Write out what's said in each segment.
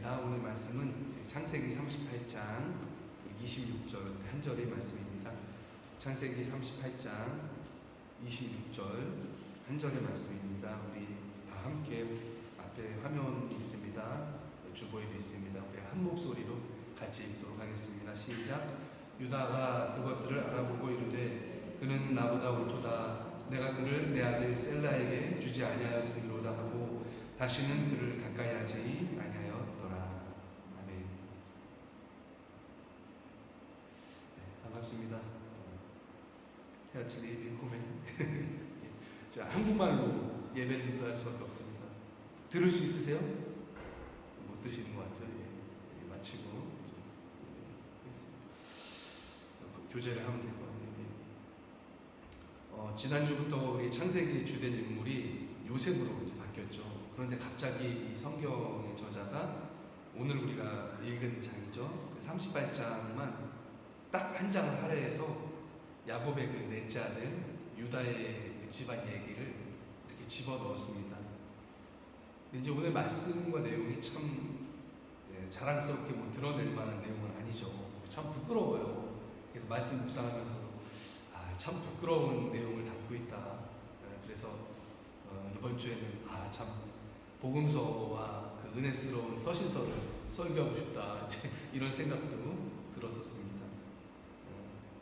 반갑습니다. 오늘 말씀은 창세기 38장 26절 한 절의 말씀입니다. 창세기 38장 26절 한 절의 말씀입니다. 우리 다 함께 앞에 화면이 있습니다. 주보에도 있습니다. 우리 한 목소리로 같이 읽도록 하겠습니다. 시작. 유다가 그것들을 알아보고 이르되 그는 나보다 옳도다. 내가 그를 내 아들 셀라에게 주지 아니하였으리로다 하고 다시는 그를 가까이 하지 아니하였더라. 아멘. 네, 반갑습니다. 헤어치리 빈코멘. 자, 한국말로 예배를 인도할 수밖에 없습니다. 들을 수 있으세요? 못 드시는 것 같죠? 예, 마치고 좀 하겠습니다. 교제를 하면 될 것 같네요. 지난주부터 우리 창세기 주된 인물이 요셉으로 바뀌었죠. 그런데 갑자기 이 성경의 저자가 오늘 우리가 읽은 장이죠. 38장만 딱 한 장을 할애해서 야곱의 그 넷째 아들 유다의 그 집안 얘기를 이렇게 집어넣었습니다. 이제 오늘 말씀과 내용이 참 자랑스럽게 뭐 드러낼 만한 내용은 아니죠. 참 부끄러워요. 그래서 말씀 묵상하면서도 참 부끄러운 내용을 담고 있다. 그래서 이번 주에는 참 복음서와 그 은혜스러운 서신서를 설교하고 싶다. 이런 생각도 들었었습니다.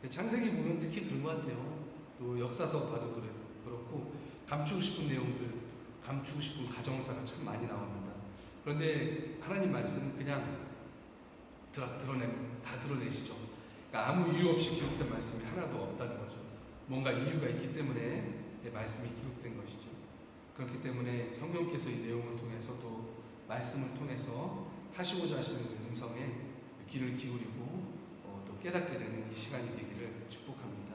창세기부는 특히 그런 것 같아요. 또 역사서 봐도 그렇고 감추고 싶은 내용들, 감추고 싶은 가정사가 참 많이 나옵니다. 그런데 하나님 말씀은 그냥 다 드러내시죠. 그러니까 아무 이유 없이 기록된 말씀이 하나도 없다는 거죠. 뭔가 이유가 있기 때문에 말씀이 기록된 것이죠. 그렇기 때문에 성령께서 이 내용을 통해서도 말씀을 통해서 하시고자 하시는 그 음성에 귀를 기울이고 또 깨닫게 되는 이 시간이 되기를 축복합니다.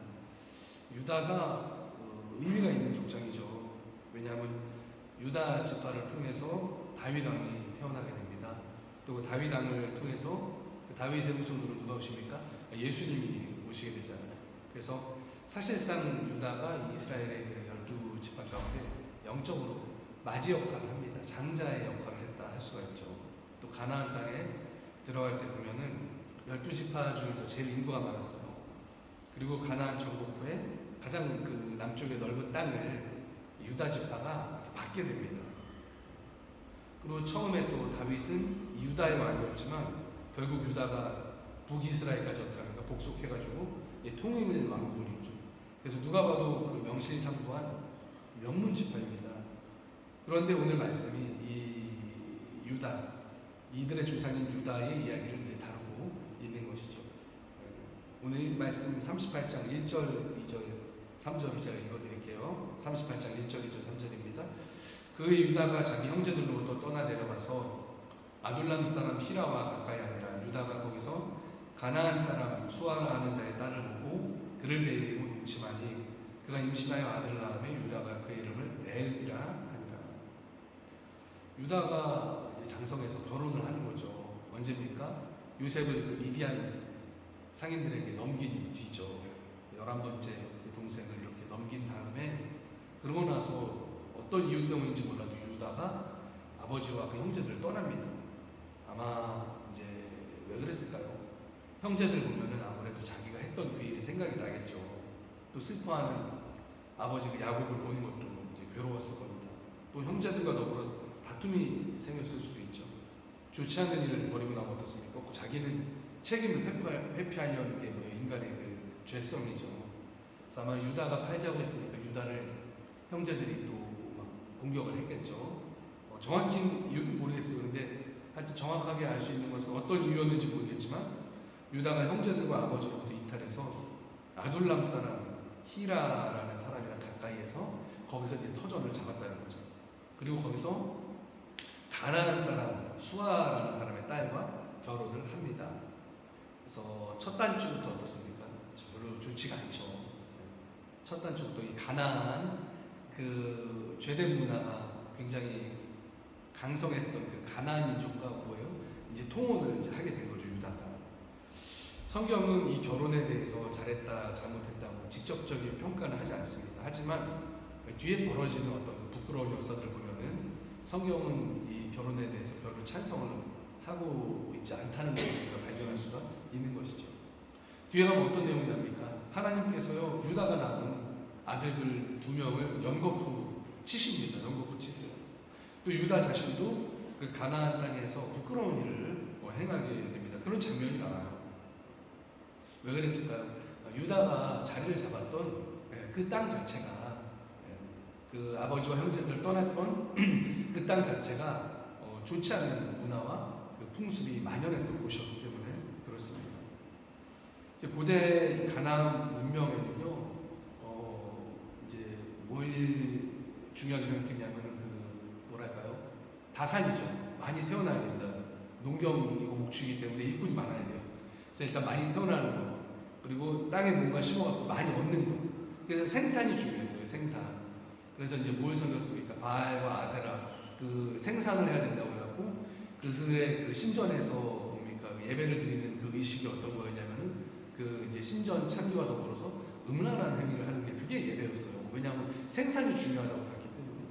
유다가 의미가 있는 족장이죠. 왜냐하면 유다 지파를 통해서 다윗 왕이 태어나게 됩니다. 또 다윗 왕을 통해서 다윗의 후손으로 누가 오십니까? 예수님이 오시게 되잖아요. 그래서 사실상 유다가 이스라엘의 그 12지파 가운데 영적으로 맞이 역할을 합니다. 장자의 역할을 했다 할 수가 있죠. 또 가나안 땅에 들어갈 때 보면은 12지파 중에서 제일 인구가 많았어요. 그리고 가나안 정복 후에 가장 그 남쪽의 넓은 땅을 유다 지파가 받게 됩니다. 그리고 처음에 또 다윗은 유다의 왕이었지만 결국 유다가 북이스라엘까지 어떻게 복속해가지고 통일 왕국을 이루죠. 그래서 누가 봐도 그 명실상부한 명문 지파입니다. 그런데 오늘 말씀이 이 유다, 이들의 조상인 유다의 이야기를 이제 다루고 있는 것이죠. 오늘 말씀 38장 1절, 2절, 3절을 제가 읽어드릴게요. 38장 1절, 2절, 3절입니다. 그 유다가 자기 형제들로부터 떠나 내려가서 아둘람 사람 히라와 가까이 하니라. 유다가 거기서 가나안 사람 수아라 하는 자의 딸을 보고 그를 데리고 임침하니 그가 임신하여 아들을 낳으며 유다가 그 이름을 엘이라 하니라. 유다가 이제 장성해서 결혼을 하는 거죠. 언제입니까? 요셉을 그 미디안 상인들에게 넘긴 뒤죠. 11번째 동생을 이렇게 넘긴 다음에 그러고 나서 어떤 이유 때문인지 몰라도 유다가 아버지와 그 형제들을 떠납니다. 아마 이제 왜 그랬을까요? 형제들 보면은 아무래도 자기가 했던 그 일이 생각이 나겠죠. 또 슬퍼하는 아버지 그 야곱을 보는 것도 이제 괴로웠을 겁니다. 또 형제들과 더불어 다툼이 생겼을 수도 있죠. 좋지 않은 일을 벌이고 나면 어떻습니까? 꼭 자기는 책임을 회피하려는 게 뭐 인간의 그 죄성이죠. 그래서 아마 유다가 팔자고 했으니까 유다를 형제들이 또 공격을 했겠죠. 정확히 이유는 모르겠어요. 근데 하여튼 정확하게 알 수 있는 것은 어떤 이유였는지 모르겠지만 유다가 형제들과 아버지로부터 이탈해서 아둘람 사람 히라라는 사람이랑 가까이에서 거기서 이제 터전을 잡았다는 거죠. 그리고 거기서 가나안 사람 수아라는 사람의 딸과 결혼을 합니다. 그래서 첫 단추부터 어떻습니까? 별로 좋지가 않죠. 첫 단추부터 이 가나안 그 죄된 문화가 굉장히 강성했던 그 가나안 민족과 뭐예요? 이제 통혼을 이제 하게 된 거죠, 유다가. 성경은 이 결혼에 대해서 잘했다, 잘못했다고 직접적인 평가는 하지 않습니다. 하지만 뒤에 벌어지는 어떤 부끄러운 역사들을 보면은 성경은 이 결혼에 대해서 별로 찬성을 하고 하고 있지 않다는 것을 우리가 발견할 수가 있는 것이죠. 뒤에 가면 어떤 내용이 납니까? 하나님께서요 유다가 낳은 아들들 2명을 연거푸 치십니다. 연거푸 치세요. 또 유다 자신도 그 가나안 땅에서 부끄러운 일을 행하게 됩니다. 그런 장면이 나와요. 왜 그랬을까요? 유다가 자리를 잡았던 그 땅 자체가 그 아버지와 형제들 떠났던 그 땅 자체가 좋지 않은 문화와 그 풍습이 만연했던 곳이었기 때문에 그렇습니다. 이제 고대 가나안 문명에는요, 이제 뭘 중요하게 생각했냐면은 그 뭐랄까요, 다산이죠. 많이 태어나야 됩니다. 농경이고 목축이기 때문에 일꾼이 많아야 돼요. 그래서 일단 많이 태어나는 거, 그리고 땅에 뭔가 심어갖고 많이 얻는 거. 그래서 생산이 중요했어요. 생산. 그래서 이제 뭘 섬겼습니까? 바알과 아세라 그 생산을 해야 된다고 해갖고 그들의 그 신전에서 뭡니까 예배를 드리는 그 의식이 어떤 거였냐면은 그 이제 신전 참기와 더불어서 음란한 행위를 하는 게 그게 예배였어요. 왜냐하면 생산이 중요하다고 봤기 때문에.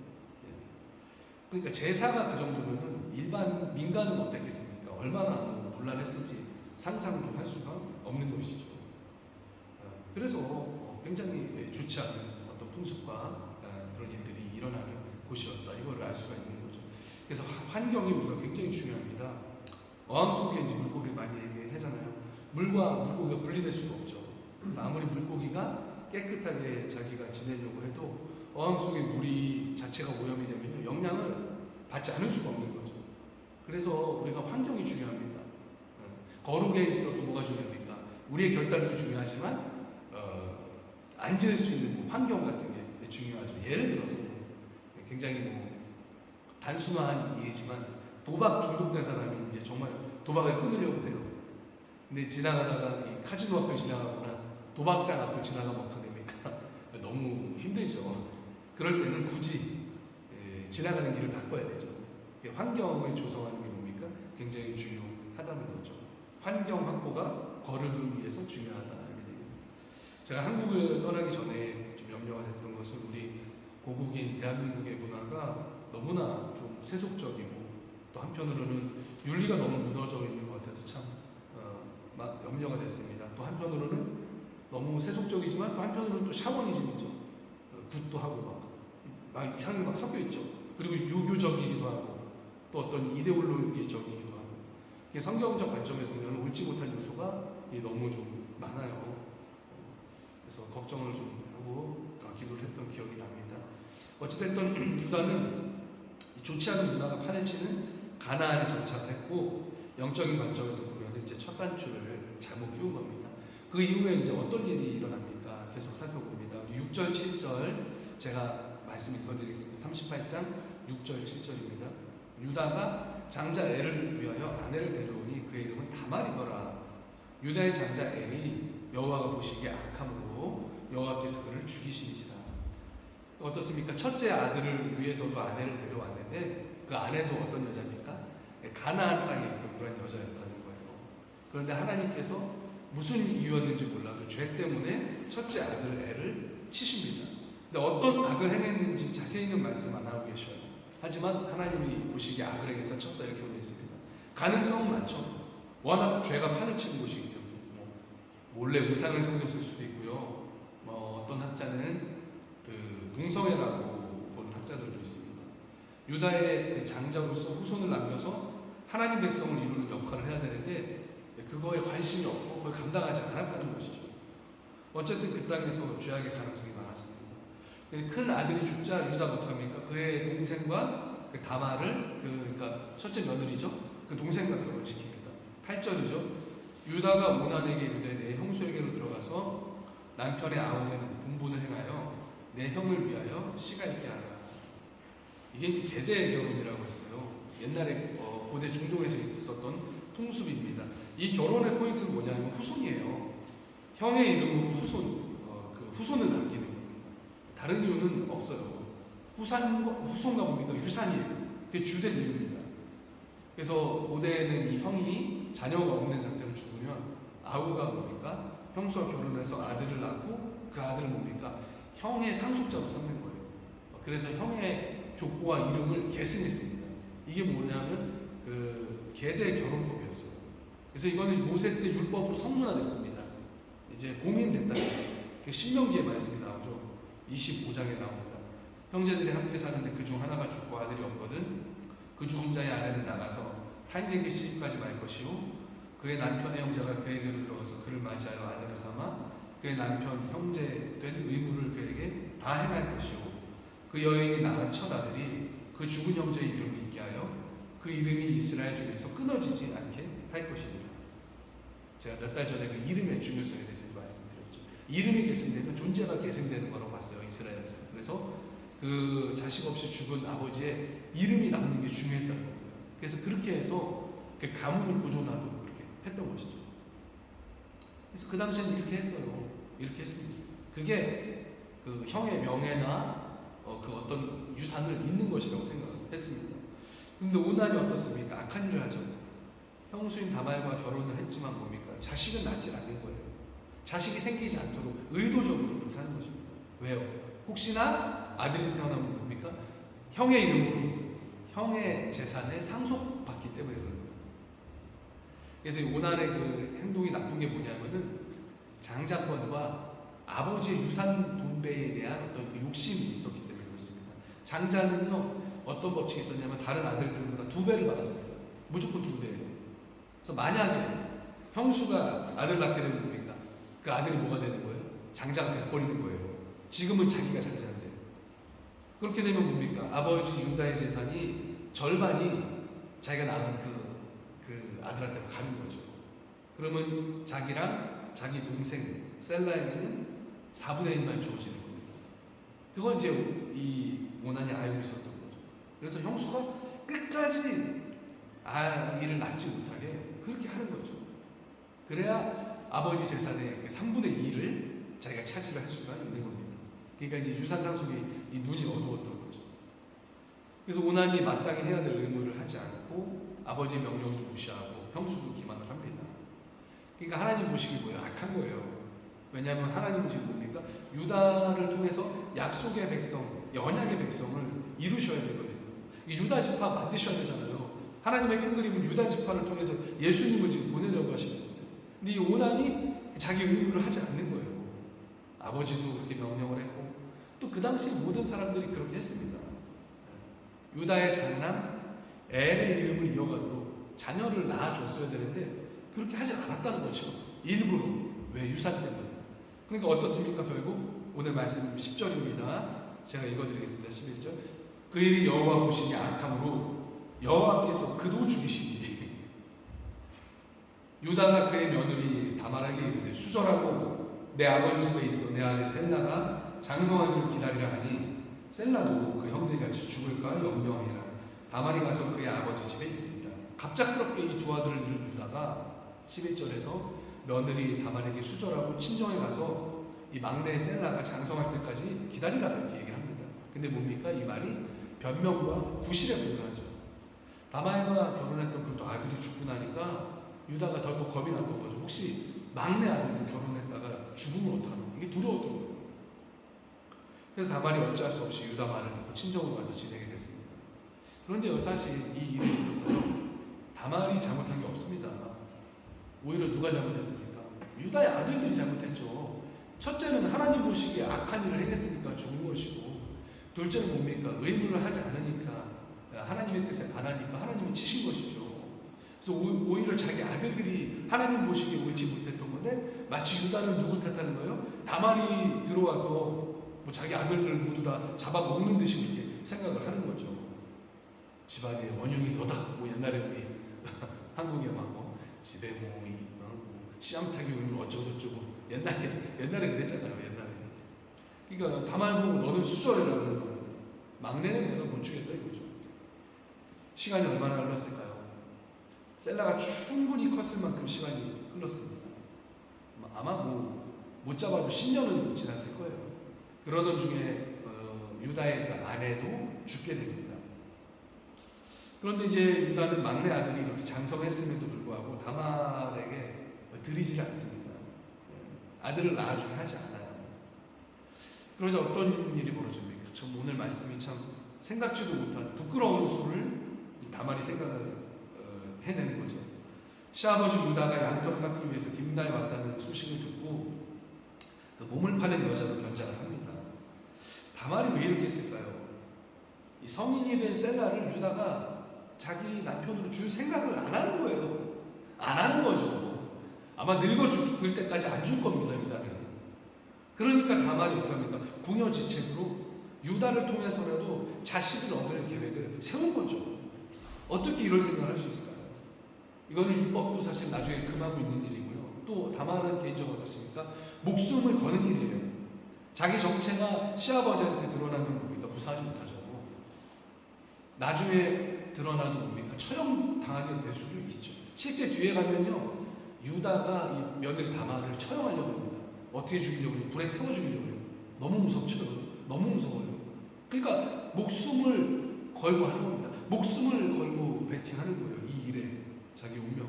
그러니까 제사가 그 정도면은 일반 민간은 어땠겠습니까? 얼마나 곤란했을지 상상도 할 수가 없는 것이죠. 그래서 굉장히 좋지 않은 어떤 풍습과 그런 일들이 일어나는 곳이었다. 이걸 알 수가 있는 거죠. 그래서 환경이 우리가 굉장히 중요합니다. 어항 속에 이제 물고기를 많이 얘기하잖아요. 물과 물고기가 분리될 수가 없죠. 그래서 아무리 물고기가 깨끗하게 자기가 지내려고 해도 어항 속에 물이 자체가 오염이 되면 영향을 받지 않을 수가 없는 거죠. 그래서 우리가 환경이 중요합니다. 거룩에 있어서 뭐가 중요합니까? 우리의 결단도 중요하지만 앉을 수 있는 뭐 환경 같은 게 중요하죠. 예를 들어서 굉장히 뭐 단순한 예지만 도박 중독된 사람이 이제 정말 도박을 끊으려고 해요. 근데 지나가다가 이 카지노 앞을 지나가거나 도박장 앞을 지나가면 어떻게 됩니까? 너무 힘들죠. 그럴 때는 굳이 지나가는 길을 바꿔야 되죠. 환경을 조성하는 게 뭡니까? 굉장히 중요하다는 거죠. 환경 확보가 거룩을 위해서 중요하다. 제가 한국을 떠나기 전에 좀 염려가 됐던 것은 우리 고국인 대한민국의 문화가 너무나 좀 세속적이고 또 한편으로는 윤리가 너무 무너져 있는 것 같아서 참 막 염려가 됐습니다. 또 한편으로는 너무 세속적이지만 또 한편으로는 또 샤머니즘이죠. 굿도 하고 막 이상하게 막 섞여 있죠. 그리고 유교적이기도 하고 또 어떤 이데올로기적이기도 하고 성경적 관점에서 보면 옳지 못한 요소가 너무 좀 많아요. 그래서 걱정을 좀 하고 기도를 했던 기억이 납니다. 어찌됐든 유다는 좋지 않은 문화가 파헤치는 가나안에 정착했고 영적인 관점에서 보면 이제 첫 단추를 잘못 끼운 겁니다. 그 이후에 이제 어떤 일이 일어납니까? 계속 살펴봅니다. 6절, 7절 제가 말씀 읽어드리겠습니다. 38장 6절, 7절입니다. 유다가 장자 엘을 위하여 아내를 데려오니 그의 이름은 다말이더라. 유다의 장자 엘이 여호와가 보시기에 악함으로 여호와께서 그를 죽이시니라. 어떻습니까? 첫째 아들을 위해서도 아내를 데려왔는데 그 아내도 어떤 여자입니까? 가나안 땅에 있던 그런 여자였다는 거예요. 그런데 하나님께서 무슨 이유였는지 몰라도 죄 때문에 첫째 아들 엘을 치십니다. 근데 어떤 악을 행했는지 자세히는 말씀 안 하고 계셔요. 하지만 하나님이 보시기에 악을 행해서 쳤다 이렇게 보고 있습니다. 가능성은 많죠. 워낙 죄가 파헤치는 곳이기 때문에 몰래 우상을 섬겼을 수도 있고요. 어떤 학자는 그 동성애라고 보는 학자들도 있습니다. 유다의 장자로서 후손을 남겨서 하나님 백성을 이루는 역할을 해야 되는데 그거에 관심이 없고 그걸 감당하지 않았다는 것이죠. 어쨌든 그 땅에서 죄악의 가능성이 많았습니다. 큰 아들이 죽자 유다가 어떡합니까? 그의 동생과 그 다말을 그러니까 첫째 며느리죠. 그 동생과 결혼시킵니다. 8절이죠. 유다가 오난에게 이르되 내 형수에게로 들어가서 남편의 아우에는 분분을 행하여 내 형을 위하여 씨가 있게 하라. 이게 이제 계대 결혼이라고 했어요. 옛날에 고대 중동에서 있었던 풍습입니다. 이 결혼의 포인트는 뭐냐면 후손이에요. 형의 이름으로 그 후손을 남기는 겁니다. 다른 이유는 없어요. 후손과 뭡니까? 유산이에요. 그게 주된 이유입니다. 그래서 고대에는 이 형이 자녀가 없는 상태로 죽으면 아우가 뭡니까? 형수와 결혼해서 아들을 낳고 그 아들을 뭡니까? 형의 상속자로 삼는 거예요. 그래서 형의 족보와 이름을 계승했습니다. 이게 뭐냐면 그 계대 결혼법이었어요. 그래서 이거는 모세 때 율법으로 성문화됐습니다. 이제 공인됐다는 거죠. 신명기의 말씀이 나오죠. 25장에 나옵니다. 형제들이 함께 사는데 그중 하나가 죽고 아들이 없거든. 그 죽은 자의 아내는 나가서 타인에게 시집가지 말 것이요 그의 남편의 형제가 그에게로 들어가서 그를 맞이하여 아내로 삼아 그의 남편 형제 된 의무를 그에게 다 행할 것이요 그 여인이 낳은 첫 아들이 그 죽은 형제의 이름을 있게 하여 그 이름이 이스라엘 중에서 끊어지지 않게 할 것이니라. 제가 몇 달 전에 그 이름의 중요성에 대해서 말씀드렸죠. 이름이 계승되면 존재가 계승되는 거라고 봤어요, 이스라엘에서. 그래서 그 자식 없이 죽은 아버지의 이름이 남는 게 중요했다는 겁니다. 그래서 그렇게 해서 그 가문을 보존하도록 그렇게 했던 것이죠. 그래서 그 당시에는 이렇게 했어요. 이렇게 했습니다. 그게 그 형의 명예나 그 어떤 유산을 잇는 것이라고 생각했습니다. 그런데 오난이 어떻습니까? 악한 일을 하죠. 형수인 다말과 결혼을 했지만 뭡니까? 자식은 낳지 않는 거예요. 자식이 생기지 않도록 의도적으로 그렇게 하는 것입니다. 왜요? 혹시나 아들이 태어나면 뭡니까? 형의 이름으로 형의 재산에 상속받기 때문에 그런 거예요. 그래서 이 오난의 그 행동이 나쁜 게 뭐냐면은 장자권과 아버지의 유산 분배에 대한 어떤 욕심이 있었기 때문에 그렇습니다. 장자는요 어떤 법칙이 있었냐면 다른 아들들보다 2배를 받았어요. 무조건 2배예요. 그래서 만약에 형수가 아들 낳게 되면 뭡니까? 그 아들이 뭐가 되는 거예요? 장자가 돼버리는 거예요. 지금은 자기가 장자인데. 그렇게 되면 뭡니까? 아버지 유다의 재산이 절반이 자기가 낳은 그 아들한테 가는 거죠. 그러면 자기랑 자기 동생 셀라에게는 4분의 1만 주어지는 겁니다. 그건 이제 이 오난이 알고 있었던 거죠. 그래서 형수가 끝까지 아이를 낳지 못하게 그렇게 하는 거죠. 그래야 아버지 재산의 3분의 2를 자기가 차지할 수가 있는 겁니다. 그러니까 이제 유산 상속이 이 눈이 어두웠던 거죠. 그래서 오난이 마땅히 해야 될 의무를 하지 않고 아버지의 명령도 무시하고 형수도 기만을 합니다. 그러니까 하나님 보시기 뭐예요? 악한 거예요. 왜냐하면 하나님은 지금 뭡니까? 유다를 통해서 약속의 백성, 언약의 백성을 이루셔야 되거든요. 유다 지파 만드셔야 되잖아요. 하나님의 큰 그림은 유다 지파를 통해서 예수님을 지금 보내려고 하시는 거예요. 근데 이 오난이 자기 의무를 하지 않는 거예요. 아버지도 그렇게 명령을 했고 또 그 당시 모든 사람들이 그렇게 했습니다. 유다의 장남 엘의 이름을 이어가도록 자녀를 낳아줬어야 되는데 그렇게 하지 않았다는 거죠. 일부러. 왜? 유산 때문에. 그러니까 어떻습니까? 결국 오늘 말씀 10절입니다. 제가 읽어드리겠습니다. 11절. 그 일이 여호와 보시니 악함으로 여호와께서 그도 죽이시니 유다가 그의 며느리 다말에게 이르되 수절하고 내 아버지 집에 있어 내 아들 셀라가 장성하기를 기다리라 하니 셀라도 그 형들같이 죽을까 염려하니라. 다말이 가서 그의 아버지 집에 있습니다. 갑작스럽게 이 두 아들을 잃은 유다가 11절에서 며느리 다말에게 수절하고 친정에 가서 이 막내 셀라가 장성할 때까지 기다리라 이렇게 얘기를 합니다. 근데 뭡니까? 이 말이 변명과 구실에 불과하죠. 다말과 결혼했던 그 또 아들이 죽고 나니까 유다가 더 겁이 났던 거죠. 혹시 막내 아들도 결혼했다가 죽으면 어떡하나? 이게 두려웠던 거예요. 그래서 다말이 어찌할 수 없이 유다 말을 듣고 친정으로 가서 지내게 됐습니다. 그런데 사실 이 일에 있어서요 다말이 잘못한 게 없습니다. 오히려 누가 잘못했습니까? 유다의 아들들이 잘못했죠. 첫째는 하나님 보시기에 악한 일을 행했으니까 죽은 것이고, 둘째는 뭡니까? 의무를 하지 않으니까, 하나님의 뜻에 반하니까 하나님은 치신 것이죠. 그래서 오히려 자기 아들들이 하나님 보시기에 옳지 못했던 건데 마치 유다를 누구 탓하는 거예요? 다말이 들어와서 뭐 자기 아들들을 모두 다 잡아먹는 듯이 이렇게 생각을 하는 거죠. 집안의 원흉이 너다. 뭐 옛날에 우리 한국에 막 집에 뭐 씨암탉이 울면 어쩌고저쩌고 옛날에 그랬잖아요. 옛날에. 그러니까 다말 보고 너는 수절해라 그러는 거예요. 막내는 내가 못 주겠다 이거죠. 시간이 얼마나 흘렀을까요? 셀라가 충분히 컸을 만큼 시간이 흘렀습니다. 아마 못 잡아도 10년은 지났을 거예요. 그러던 중에 유다의 그 아내도 죽게 됩니다. 그런데 이제 유다는 막내 아들이 이렇게 장성했음에도 불구하고 다말에게 드리지 않습니다. 아들을 낳아주게 하지 않아요. 그러자 어떤 일이 벌어집니까? 참 오늘 말씀이 참 생각지도 못한 부끄러운 수를 다말이 생각을 해내는 거죠. 시아버지 유다가 양털을 깎기 위해서 딥나에 왔다는 소식을 듣고 그 몸을 파는 여자로 변장을 합니다. 다말이 왜 이렇게 했을까요? 이 성인이 된 셀라를 유다가 자기 남편으로 줄 생각을 안 하는 거예요. 안 하는 거죠. 아마 늙어 죽을 때까지 안 줄 겁니다, 유다는. 그러니까 다말이 어떻게 합니까? 궁여지책으로 유다를 통해서라도 자식을 얻을 계획을 세운 거죠. 어떻게 이런 생각을 할 수 있을까요? 이거는 율법도 사실 나중에 금하고 있는 일이고요. 또 다말은 개인적으로 어떻습니까? 목숨을 거는 일이에요. 자기 정체가 시아버지한테 드러나면 뭡니까? 무사하지 못하죠. 나중에 드러나도 뭡니까? 처형당하게 될 수도 있죠. 실제 뒤에 가면요, 유다가 이 며느리 다말을 처형하려고 합니다. 어떻게 죽이려고 해요? 불에 태워 죽이려고 해요. 너무 무섭죠. 너무 무서워요. 그러니까 목숨을 걸고 하는 겁니다. 목숨을 걸고 베팅하는 거예요. 이 일에 자기 운명.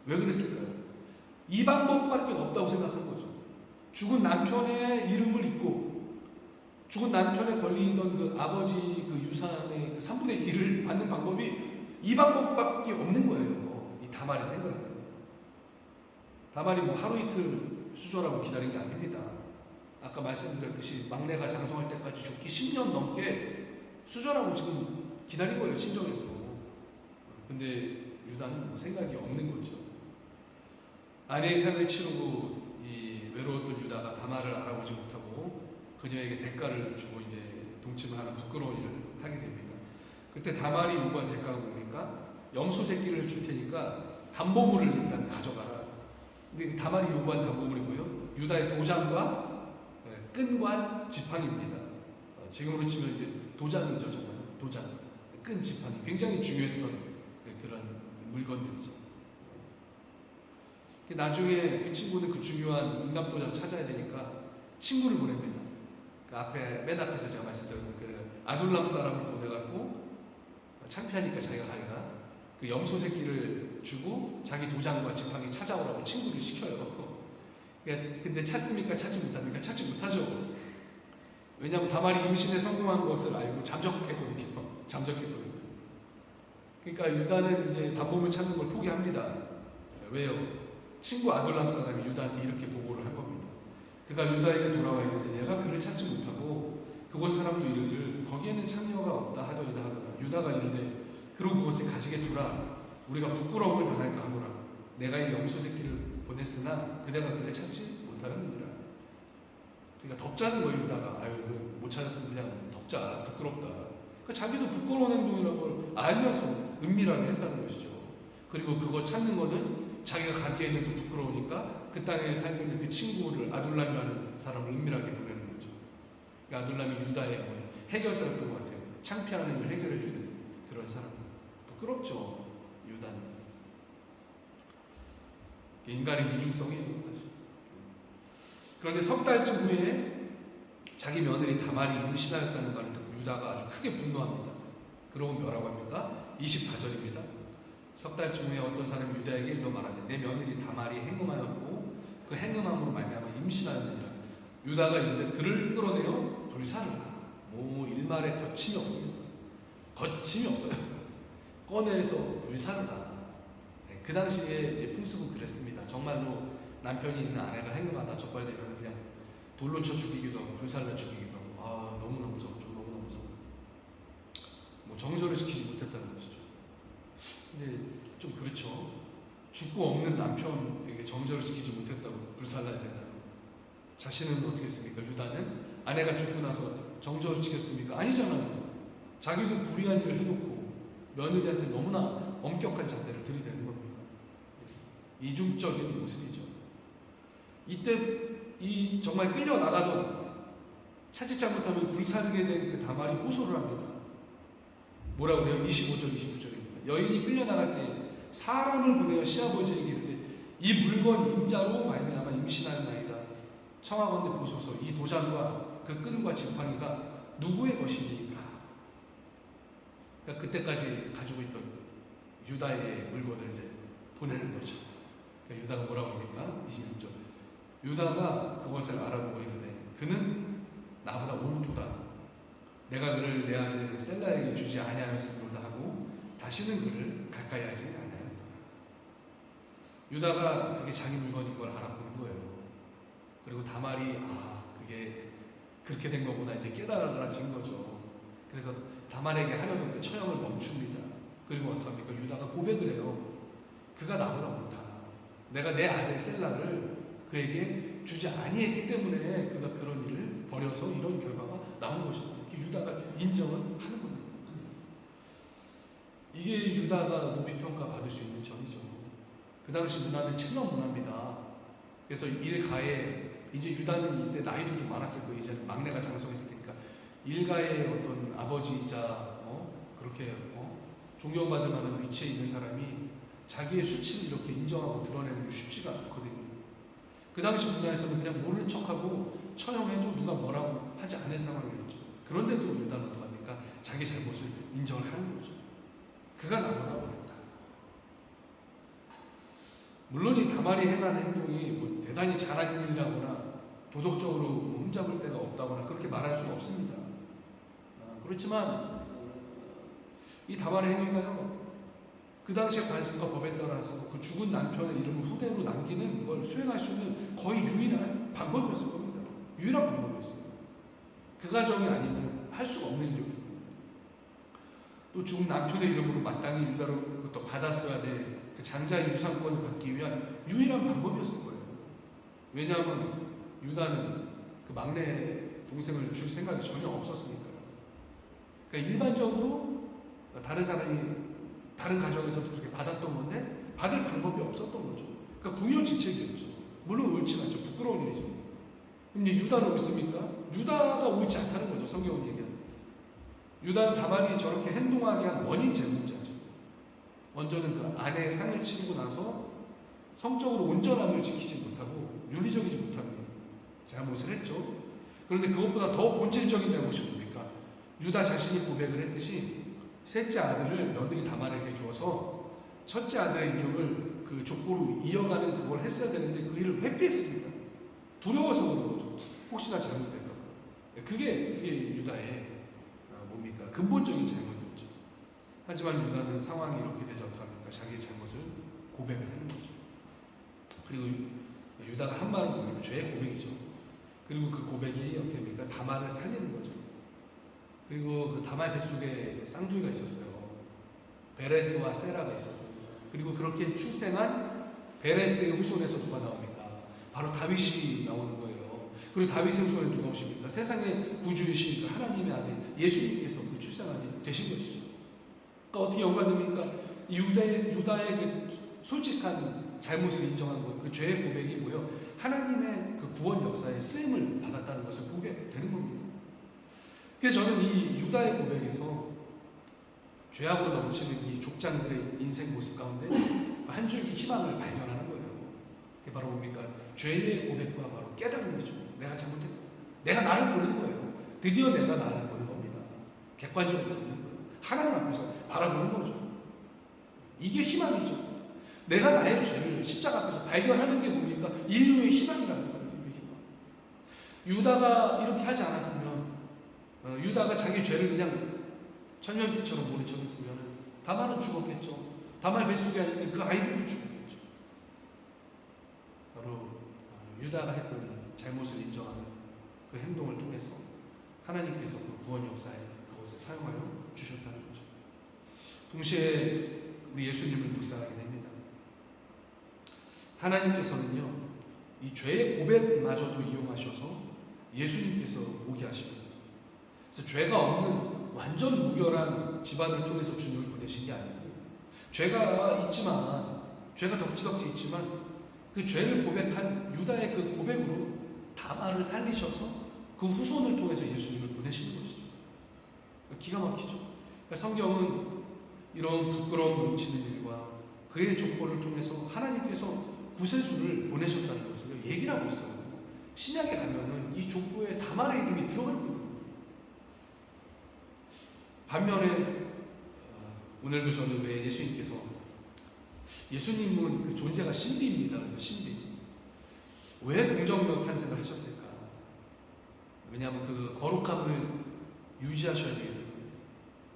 왜 그랬을까요? 이 방법밖에 없다고 생각한 거죠. 죽은 남편의 이름을 잊고 죽은 남편에 걸리던 그 아버지 그 유산의 그 3분의 1을 받는 방법이 이 방법밖에 없는 거예요. 이 다말의 생각은. 다말이 뭐 하루 이틀 수절하고 기다린 게 아닙니다. 아까 말씀드렸듯이 막내가 장성할 때까지 좋기 10년 넘게 수절하고 지금 기다린 거예요, 친정에서. 근데 유다는 뭐 생각이 없는 거죠. 아내의 삶을 치르고 이 외로웠던 유다가 다말을 알아보지 못하고 그녀에게 대가를 주고 이제 동침을 하는 부끄러운 일을 하게 됩니다. 그때 다말이 요구한 대가가 뭡니까? 염소 새끼를 줄 테니까 담보물을 일단 가져가라. 근데 다말이 요구한 담보물이 뭐예요? 유다의 도장과 끈과 지팡이입니다. 지금으로 치면 이제 도장이죠, 정말. 도장, 끈, 지팡이. 굉장히 중요했던 그런 물건들이죠. 나중에 그 친구는 그 중요한 인감도장 찾아야 되니까 친구를 보냅니다. 그 앞에, 맨 앞에서 제가 말씀드렸던 그 아둘람 사람을 보내갖고 창피하니까 자기가 그 염소 새끼를 주고 자기 도장과 지팡이 찾아오라고 친구를 시켜요. 근데 찾습니까? 찾지 못합니까? 찾지 못하죠. 왜냐하면 다말이 임신에 성공한 것을 알고 잠적했거든요. 잠적했거든요. 그러니까 유다는 이제 담보물 찾는 걸 포기합니다. 왜요? 친구 아둘람 사람이 유다한테 이렇게 보고를 한 겁니다. 그가 유다에게 돌아와 있는데 내가 그를 찾지 못하고 그곳 사람도 이르기를 거기에는 창녀가 없다 하더이다 하더라. 유다가 이르되 그러고 그것을 가지게 두라. 우리가 부끄러움을 당할까 하노라. 내가 이 염소 새끼를 보냈으나 그대가 그를 찾지 못하느니라. 그러니까 덮자는 거예요. 유다가 아유 못 찾았으면 그냥 덮자. 부끄럽다. 그러니까 자기도 부끄러운 행동이라는 걸 알면서 은밀하게 했다는 것이죠. 그리고 그거 찾는 거는 자기가 가기에는 또 부끄러우니까 그 땅에 살고 있는 그 친구를 아둘람이라는 사람을 은밀하게 보내는 거죠. 그러니까 아둘람이 유다의 뭐예요? 해결사였던 것 같아요. 창피하는 일을 해결해주는 그런 사람. 부끄럽죠. 유다는. 인간의 이중성이죠, 사실. 그런데 석 달쯤 후에 자기 며느리 다말이 임신하였다는 말을 듣고 유다가 아주 크게 분노합니다. 그러고 뭐라고 합니까? 24절입니다. 석 달쯤 후에 어떤 사람이 유다에게 일러 말하되 내 며느리 다말이 행음하였고 그 행음함으로 말미암아 임신하였느니라. 유다가 이르되 그를 끌어내어 불사르라. 뭐 일말에 거침이 없습니다. 거침이 없어요. 꺼내서 불사르라. 네, 그 당시에 이제 풍습은 그랬습니다. 정말로 남편이 있는 아내가 행음하다 적발되면 그냥 돌로 쳐 죽이기도 하고 불살라 죽이기도 하고 아 너무나 무섭죠. 너무나 무서워. 뭐 정절을 지키지 못했다는 것이죠. 근데 좀 그렇죠. 죽고 없는 남편에게 정절을 지키지 못했다고 불살라야 된다고. 자신은 어떻게 했습니까? 유다는 아내가 죽고 나서 정절을 지켰습니까? 아니잖아요. 자기도 불의한 일을 해놓고 며느리한테 너무나 엄격한 잣대를 들이대는 겁니다. 이중적인 모습이죠. 이때 이 정말 끌려 나가던 차지 잘못하면 불사르게 된 그 다말이 호소를 합니다. 뭐라고 그래요? 25절, 29절입니다. 여인이 끌려 나갈 때 사람을 보내어 시아버지에게 이르되 이 물건 임자로 말미암아 임신하였나이다. 청하건대 보소서 이 도장과 그 끈과 지팡이가 누구의 것이니까? 그러니까 그때까지 가지고 있던 유다의 물건을 이제 보내는 거죠. 그러니까 유다가 뭐라고 합니까? 26절. 유다가 그것을 알아보고 이르되 그는 나보다 옳도다. 내가 그를 내 아들 셀라에게 주지 아니하였으므로다 하고 다시는 그를 가까이 하지 아니하니라. 유다가 그게 자기 물건인 걸 알아보는 거예요. 그리고 다말이 그게 그렇게 된 거구나 이제 깨달아진 거죠. 그래서 다말에게 하려던 그 처형을 멈춥니다. 그리고 어떡합니까? 유다가 고백을 해요. 그가 나보다 못하나. 내가 내 아들 셀라를 그에게 주지 아니했기 때문에 그가 그런 일을 벌여서 이런 결과가 나온 것이다. 이렇게 유다가 인정을 하는 겁니다. 이게 유다가 높이 평가받을 수 있는 점이죠. 그 당시 문화는 체면 문화입니다. 그래서 일가에 이제 유다는 이때 나이도 좀 많았을 거예요. 이제는 막내가 장성했으니까 일가의 어떤 아버지이자 그렇게 존경받을 만한 위치에 있는 사람이 자기의 수치를 이렇게 인정하고 드러내는 게 쉽지가 않거든요. 그 당시 문화에서는 그냥 모르는 척하고 처형해도 누가 뭐라고 하지 않을 상황이었죠. 그런데도 유다는 어떡합니까? 자기 잘못을 인정을 하는 거죠. 그가 나보다 어렵다. 물론 이 다말이 행한 행동이 뭐 대단히 잘한 일이라거나 도덕적으로 흠잡을 데가 없다거나 그렇게 말할 수는 없습니다. 그렇지만 이 다말의 행위가요, 그 당시의 관습과 법에 따라서 그 죽은 남편의 이름을 후대로 남기는 걸 수행할 수 있는 거의 유일한 방법이었을 겁니다. 유일한 방법이었어요. 그 가정이 아니면 할 수가 없는 일이었고, 또 죽은 남편의 이름으로 마땅히 유다로부터 받았어야 될 그 장자의 유산권을 받기 위한 유일한 방법이었을 거예요. 왜냐하면 유다는 그 막내 동생을 줄 생각이 전혀 없었으니까요. 그러니까 일반적으로 다른 사람이 다른 가정에서도 그렇게 받았던 건데 받을 방법이 없었던 거죠. 그러니까 궁여지책이었죠. 물론 옳지 않죠. 부끄러운 일이죠. 근데 유다는 옳습니까? 유다가 옳지 않다는 거죠. 성경은 얘기하는. 유다는 다말이 저렇게 행동하게 한 원인 제공자죠. 먼저는 그 아내의 상을 치르고 나서 성적으로 온전함을 지키지 못하고 윤리적이지 못하는 잘못을 했죠. 그런데 그것보다 더 본질적인 잘못이 뭡니까? 유다 자신이 고백을 했듯이 셋째 아들을 며느리 다말에게 주어서 첫째 아들의 이름을 그 족보로 이어가는 그걸 했어야 되는데 그 일을 회피했습니다. 두려워서 그런 거죠. 혹시나 잘못될까 봐. 그게 유다의 뭡니까? 근본적인 잘못이었죠. 하지만 유다는 상황이 이렇게 되지 어떡합니까? 자기의 잘못을 고백을 하는 거죠. 그리고 유다가 한 말은 뭡니까? 죄의 고백이죠. 그리고 그 고백이 어떻게 됩니까? 다말을 살리는 거죠. 그리고 그 다말 뱃속에 쌍둥이가 있었어요. 베레스와 세라가 있었어요. 그리고 그렇게 출생한 베레스의 후손에서 누가 나옵니까? 바로 다윗이 나오는 거예요. 그리고 다윗의 후손에 누가 오십니까? 세상의 구주이신 하나님의 아들 예수님께서 그 출생하게 되신 것이죠. 그러니까 어떻게 연관됩니까? 유다의 그 솔직한 잘못을 인정한 것, 그 죄의 고백이 뭐요? 하나님의 그 구원 역사에 쓰임을 받았다는 것을 보게 되는 겁니다. 그래서 저는 이 유다의 고백에서 죄악으로 넘치는 이 족장들의 인생 모습 가운데 한 줄기 희망을 발견하는 거예요. 그게 바로 뭡니까? 죄의 고백과 바로 깨달음이죠. 내가 잘못했다. 내가 나를 보는 거예요. 드디어 내가 나를 보는 겁니다. 객관적으로 보는 거예요. 하나님 앞에서 바라보는 거죠. 이게 희망이죠. 내가 나의 죄를 십자가 앞에서 발견하는 게 뭡니까? 인류의 희망이라는 거예요. 유다가 이렇게 하지 않았으면, 유다가 자기 죄를 그냥 천년빛처럼 모른 척 했으면 다말은 죽었겠죠. 다말 뱃속에 있는 그 아이들도 죽었겠죠. 바로 유다가 했던 잘못을 인정하는 그 행동을 통해서 하나님께서 그 구원 역사에 그것을 사용하여 주셨다는 거죠. 동시에 우리 예수님을 묵상하게 됩니다. 하나님께서는요, 이 죄의 고백마저도 이용하셔서 예수님께서 오게 하십니다. 그래서 죄가 없는 완전 무결한 집안을 통해서 주님을 보내신 게 아니고, 죄가 있지만, 죄가 덕지덕지 있지만 그 죄를 고백한 유다의 그 고백으로 다말을 살리셔서 그 후손을 통해서 예수님을 보내시는 것이죠. 기가 막히죠. 그러니까 성경은 이런 부끄러움 넘치는 일과 그의 족보를 통해서 하나님께서 구세주를 보내셨다는 것을 얘기를 하고 있어요. 신약에 가면은 이 족보에 다말의 이름이 들어가 있거든요. 반면에 오늘도 저는 왜 예수님은 그 존재가 신비입니다. 그래서 신비. 왜 동정녀 탄생을 하셨을까? 왜냐하면 그 거룩함을 유지하셔야 되기 때문에.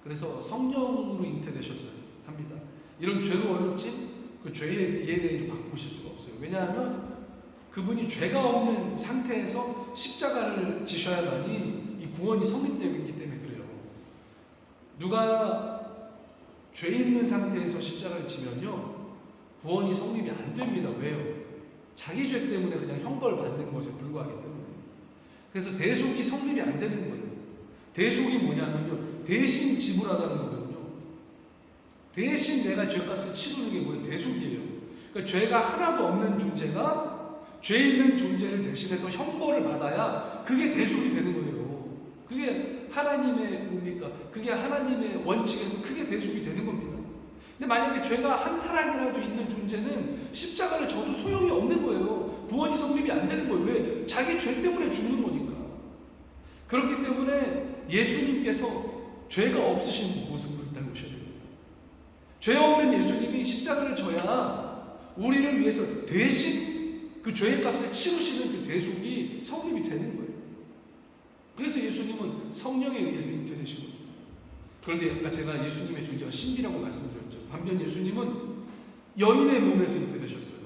그래서 성령으로 잉태되셨어요. 합니다. 이런 죄로 얼룩진 그 그 죄의 DNA를 바꾸실 수가 없어요. 왜냐하면 그분이 죄가 없는 상태에서 십자가를 지셔야만이 이 구원이 성립되기 때문에 그래요. 누가 죄 있는 상태에서 십자가를 지면요, 구원이 성립이 안 됩니다. 왜요? 자기 죄 때문에 그냥 형벌 받는 것에 불과하기 때문에. 그래서 대속이 성립이 안 되는 거예요. 대속이 뭐냐면요, 대신 지불하다는 거거든요. 대신 내가 죄값을 치르는 게 뭐예요? 대속이에요. 그러니까 죄가 하나도 없는 존재가 죄 있는 존재를 대신해서 형벌을 받아야 그게 대속이 되는 거예요. 그게 하나님의 뭡니까? 그게 하나님의 원칙에서 그게 대속이 되는 겁니다. 근데 만약에 죄가 한 타락이라도 있는 존재는 십자가를 져도 소용이 없는 거예요. 구원이 성립이 안 되는 거예요. 왜? 자기 죄 때문에 죽는 거니까. 그렇기 때문에 예수님께서 죄가 없으신 모습을 닮으셔야 됩니다. 죄 없는 예수님이 십자가를 져야 우리를 위해서 대신 그 죄의 값을 치르시는 그 대속이 성립이 되는 거예요. 그래서 예수님은 성령에 의해서 잉태되신 거죠. 그런데 아까 제가 예수님의 존재가 신비라고 말씀드렸죠. 반면 예수님은 여인의 몸에서 잉태되셨어요.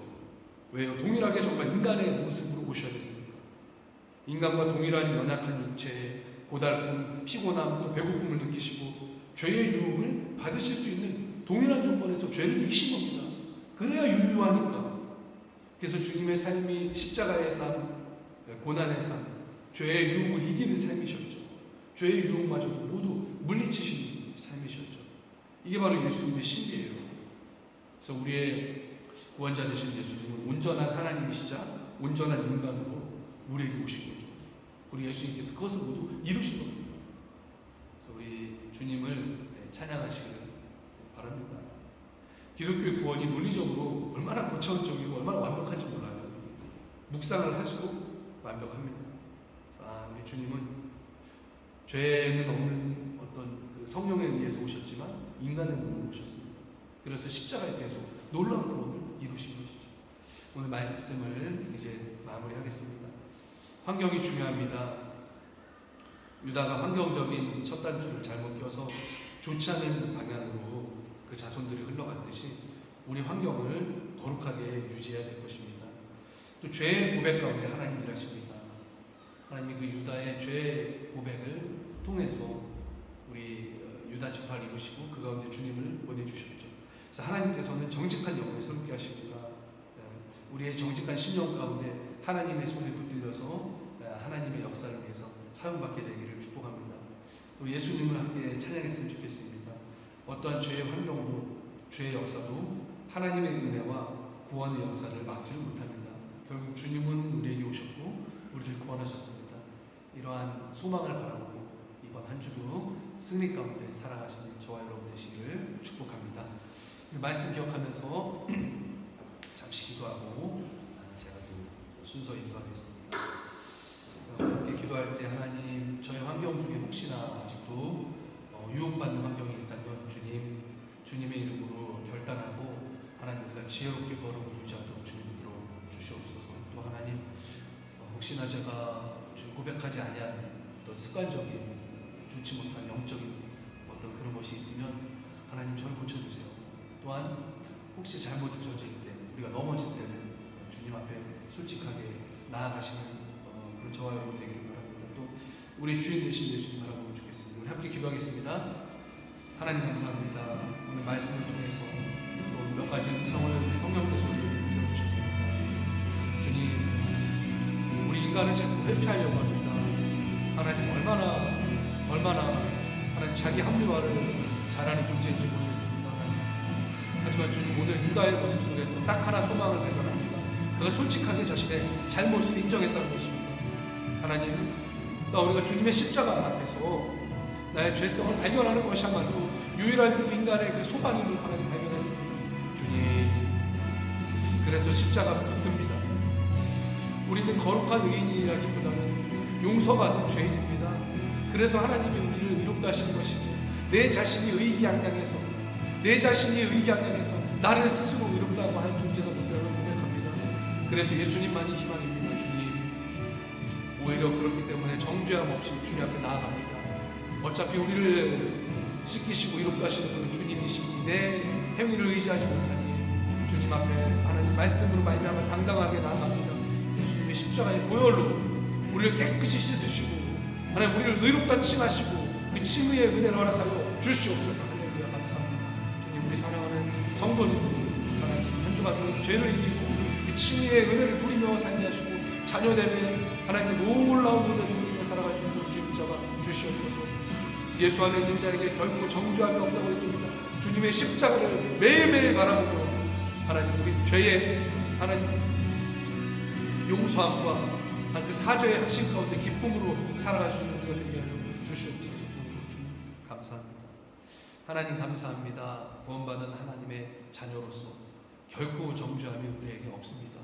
왜요? 동일하게 정말 인간의 모습으로 오셔야 됐습니다. 인간과 동일한 연약한 육체, 고달픔, 피곤함, 또 배고픔을 느끼시고 죄의 유혹을 받으실 수 있는 동일한 조건에서 죄를 이기신 겁니다. 그래야 유효하니까. 그래서 주님의 삶이 십자가의 삶, 고난의 삶, 죄의 유혹을 이기는 삶이셨죠. 죄의 유혹마저도 모두 물리치시는 삶이셨죠. 이게 바로 예수님의 신비예요. 그래서 우리의 구원자 되신 예수님은 온전한 하나님이시자 온전한 인간으로 우리에게 오신 거죠. 우리 예수님께서 그것을 모두 이루신 겁니다. 그래서 우리 주님을 찬양하시길 바랍니다. 기독교의 구원이 논리적으로 얼마나 고차원적이고 얼마나 완벽한지 몰라요. 묵상을 할수록 완벽합니다. 우리 주님은 죄는 없는 어떤 그 성령에 의해서 오셨지만 인간의 몸으로 오셨습니다. 그래서 십자가에 대해서 놀라운 구원을 이루신 것이죠. 오늘 말씀을 이제 마무리하겠습니다. 환경이 중요합니다. 유다가 환경적인 첫 단추를 잘못 껴서 좋지 않은 방향으로 그 자손들이 흘러갔듯이 우리 환경을 거룩하게 유지해야 될 것입니다. 또 죄의 고백 가운데 하나님 일하십니다. 하나님이 그 유다의 죄 고백을 통해서 우리 유다 지파를 이루시고 그 가운데 주님을 보내주셨죠. 그래서 하나님께서는 정직한 영을 새롭게 하십니다. 우리의 정직한 심령 가운데 하나님의 손에 붙들려서 하나님의 역사를 위해서 사용받게 되기를 축복합니다. 또 예수님을 함께 찬양했으면 좋겠습니다. 어떠한 죄의 환경으로 죄의 역사도 하나님의 은혜와 구원의 역사를 막지를 못합니다. 결국 주님은 우리에게 오셨고 우리를 구원하셨습니다. 이러한 소망을 바라보고 이번 한 주도 승리 가운데 살아가시는 저와 여러분 되시기를 축복합니다. 말씀 기억하면서 잠시 기도하고 제가 또 순서 인도하겠습니다. 함께 기도할 때 하나님, 저의 환경 중에 혹시나 아직도 유혹받는 환경이 있다면 주님의 이름으로 결단하고 하나님 우리가 지혜롭게 걸음을 유지하도록 주님 들어 주시옵소서. 또 하나님, 혹시나 제가 고백하지 아니한 어떤 습관적인 좋지 못한 영적인 어떤 그런 것이 있으면 하나님 저를 고쳐주세요. 또한 혹시 잘못을 저질 때 우리가 넘어질 때는 주님 앞에 솔직하게 나아가시는 그런 저와 여러분 되기를 바랍니다. 또 우리 주인 되신 예수님 바라보면 좋겠습니다. 우리 함께 기도하겠습니다. 하나님 감사합니다. 오늘 말씀을 통해서 또 몇 가지 음성을 성령께서 우리에게 들려주셨습니다. 주님, 우리 인간은 자꾸 회피하려고 합니다. 하나님 얼마나 하나님 자기 합리화를 잘하는 존재인지 모르겠습니다. 하나님. 하지만 주님, 오늘 유다의 모습 속에서 딱 하나 소망을 발견합니다. 그가 솔직하게 자신의 잘못을 인정했다는 것입니다. 하나님, 또 우리가 주님의 십자가 앞에서 나의 죄성을 발견하는 것이야말로 유일한 인간의 그 소망임을 하나님 발견했습니다. 주님, 그래서 십자가를 붙듭니다. 우리는 거룩한 의인이라기보다는 용서받은 죄인입니다. 그래서 하나님이 우리를 의롭다 하시는 것이지, 내 자신이 의기양양해서 나를 스스로 의롭다고 하는 존재가 된다고 고백합니다. 그래서 예수님만이 희망입니다. 주님, 오히려 그렇기 때문에 정죄함 없이 주님 앞에 나아갑니다. 어차피 우리를 씻기시고 의롭다 하시는 분은 주님이시니 내 행위를 의지하지 못하니 주님 앞에 하나님 말씀으로 말미암아 당당하게 나아갑니다. 예수님의 십자가의 보혈로 우리를 깨끗이 씻으시고 하나님 우리를 의롭다 칭하시고 그 칭의의 은혜를 허락하여 주시옵소서. 할렐루야 감사합니다. 주님 우리 사랑하는 성도님들 하나님 한 주간 죄를 이기고 그 칭의의 은혜를 누리며 살게 하시고 자녀됨에 하나님 놀라운 은혜를 누리며 살아갈 수 있는 주님 잡아 주시옵소서. 예수 안에 있는 자에게 결코 정죄함이 없다고 했습니다. 주님의 십자가를 매일매일 바라보며 하나님 우리 죄의 하나님 용서함과 그 사죄의 확신 가운데 기쁨으로 살아갈 수 있는 우리가 되게 하여 주시옵소서. 주님 감사합니다. 하나님 감사합니다. 구원받은 하나님의 자녀로서 결코 정죄함이 우리에게 없습니다.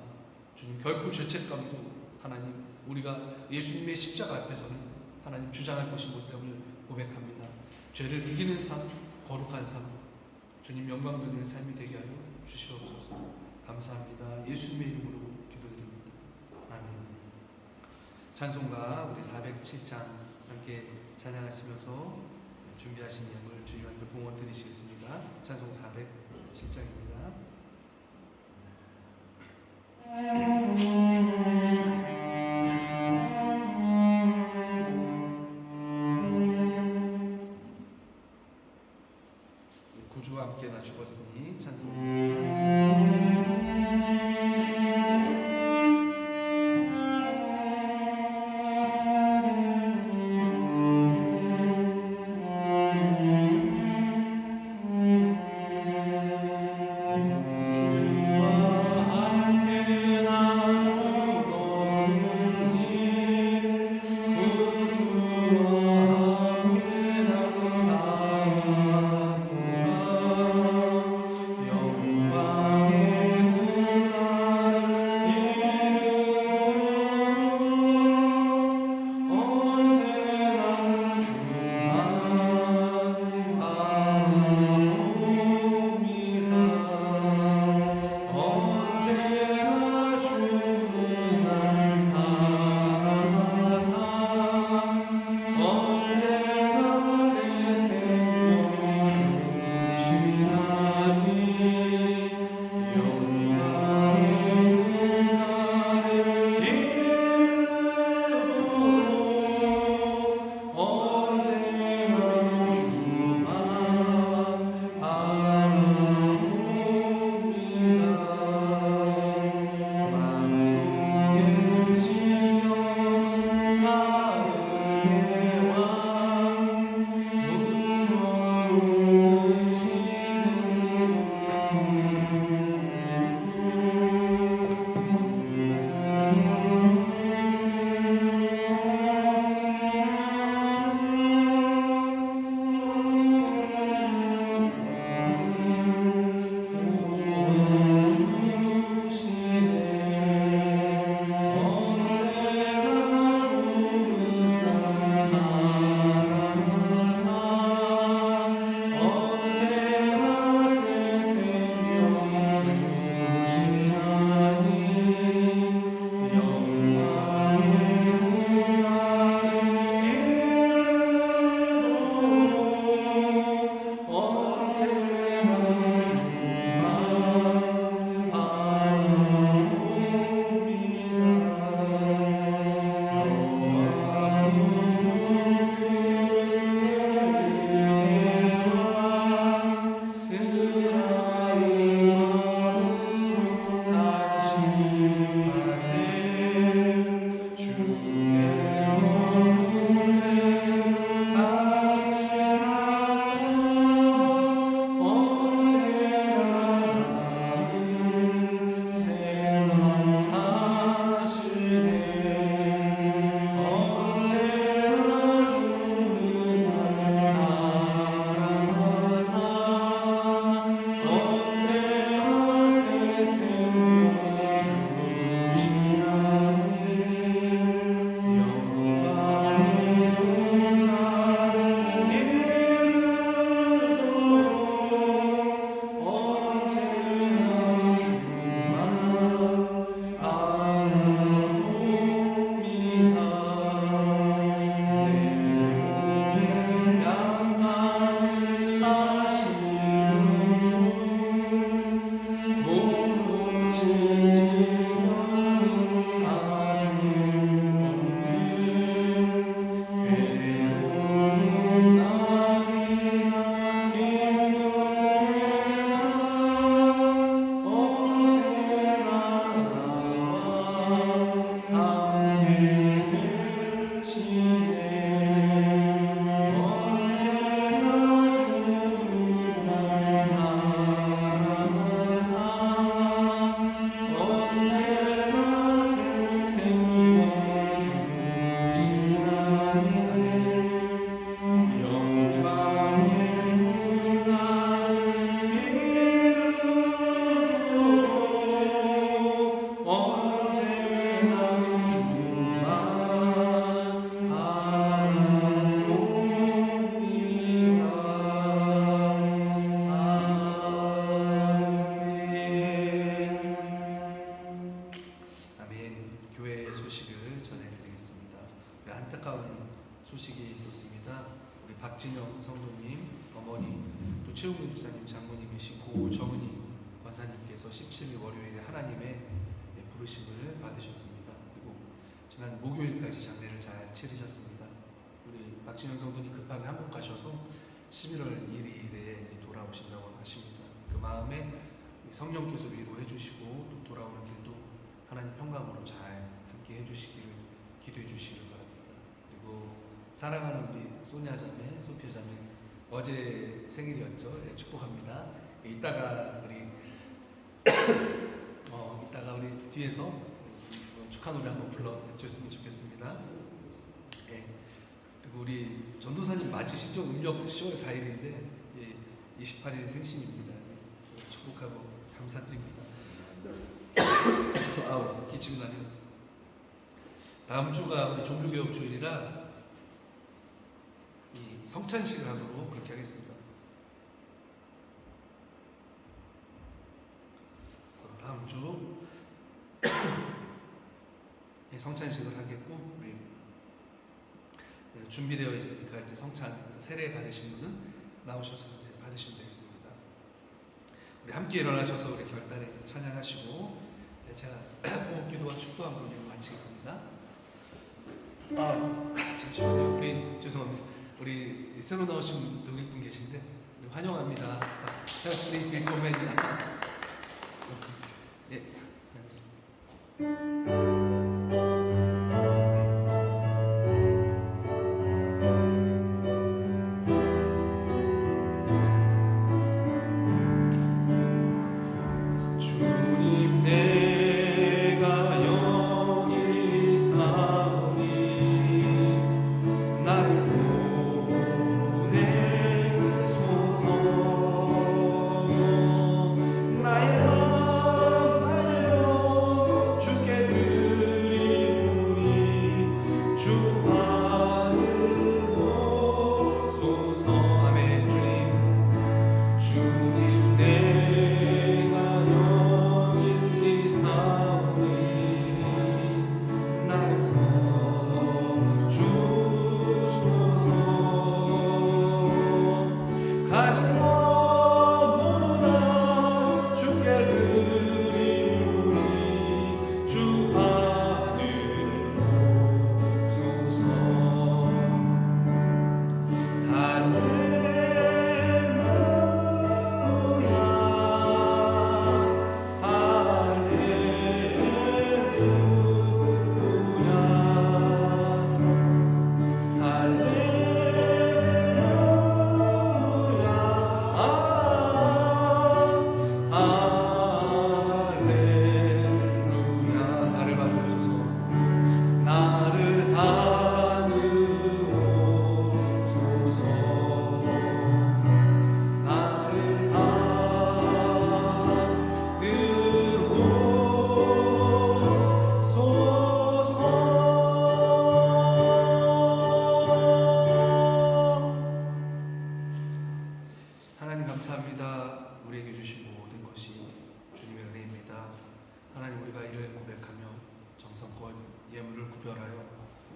주님 결코 죄책감도 하나님 우리가 예수님의 십자가 앞에서는 하나님 주장할 것이 못됨을 고백합니다. 죄를 이기는 삶, 거룩한 삶, 주님 영광 돌리는 삶이 되게 하여 주시옵소서. 감사합니다. 예수님의 이름으로 기도드립니다. 아멘. 찬송가 우리 407장 함께 찬양하시면서 준비하신 예물 주님한테 봉헌 드리시겠습니다. 찬송 407장입니다. 구주와 함께 나 죽었으니 찬송. 최웅민 집사님 장모님이시고 정은희 권사님께서 17일 월요일에 하나님의 부르심을 받으셨습니다. 그리고 지난 목요일까지 장례를 잘 치르셨습니다. 우리 박진영 성도님 급하게 한국 가셔서 11월 1일에 돌아오신다고 하십니다. 그 마음에 성령께서 위로해 주시고 또 돌아오는 길도 하나님 평강으로 잘 함께 해주시기를 기도해 주시길 바랍니다. 그리고 사랑하는 우리 소냐 자매, 소피아 자매 어제 생일이었죠. 네, 축복합니다. 이따가 우리 이따가 우리 뒤에서 축하 노래 한번 불러줬으면 좋겠습니다. 네. 그리고 우리 전도사님 맞으시죠? 음력 10월 4일인데 28일 생신입니다. 축복하고 감사드립니다. 아우 기침이 나네요. 다음 주가 우리 종교개혁 주일이라 이 성찬식을 하도록 그렇게 하겠습니다. 그래서 다음 주 성찬식을 하겠고 우리 준비되어 있으니까 이제 성찬 세례 받으신 분은 나오셔서 이제 받으시면 되겠습니다. 우리 함께 일어나셔서 우리 결단에 찬양하시고 제가 복기도와 축도 한번 마치겠습니다. 잠시만요. 우리 죄송합니다. 우리 새로 나오신 독일분 계신데 우리 환영합니다. Herzlich willkommen. 예, 알겠습니다.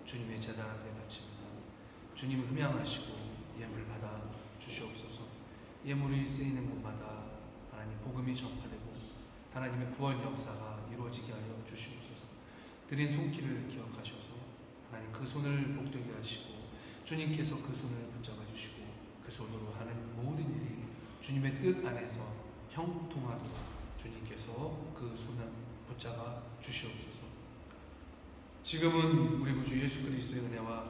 주님의 제단 앞에 바칩니다. 주님을 흠양하시고 예물을 받아 주시옵소서. 예물이 쓰이는 곳마다 하나님 복음이 전파되고 하나님의 구원 역사가 이루어지게 하여 주시옵소서. 드린 손길을 기억하셔서 하나님 그 손을 복되게 하시고 주님께서 그 손을 붙잡아 주시고 그 손으로 하는 모든 일이 주님의 뜻 안에서 형통하도록 주님께서 그 손을 붙잡아 주시옵소서. 지금은 우리 구주 예수 그리스도의 은혜와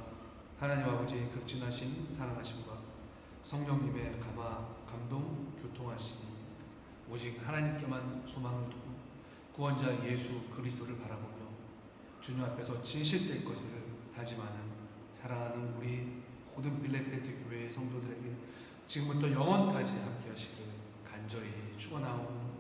하나님 아버지의 극진하신 사랑하심과 성령님의 감동, 교통하시니 오직 하나님께만 소망을 두고 구원자 예수 그리스도를 바라보며 주님 앞에서 진실될 것을 다짐하는 사랑하는 우리 모든 빌레페트 교회의 성도들에게 지금부터 영원까지 함께 하시기를 간절히 축원하옵나이다.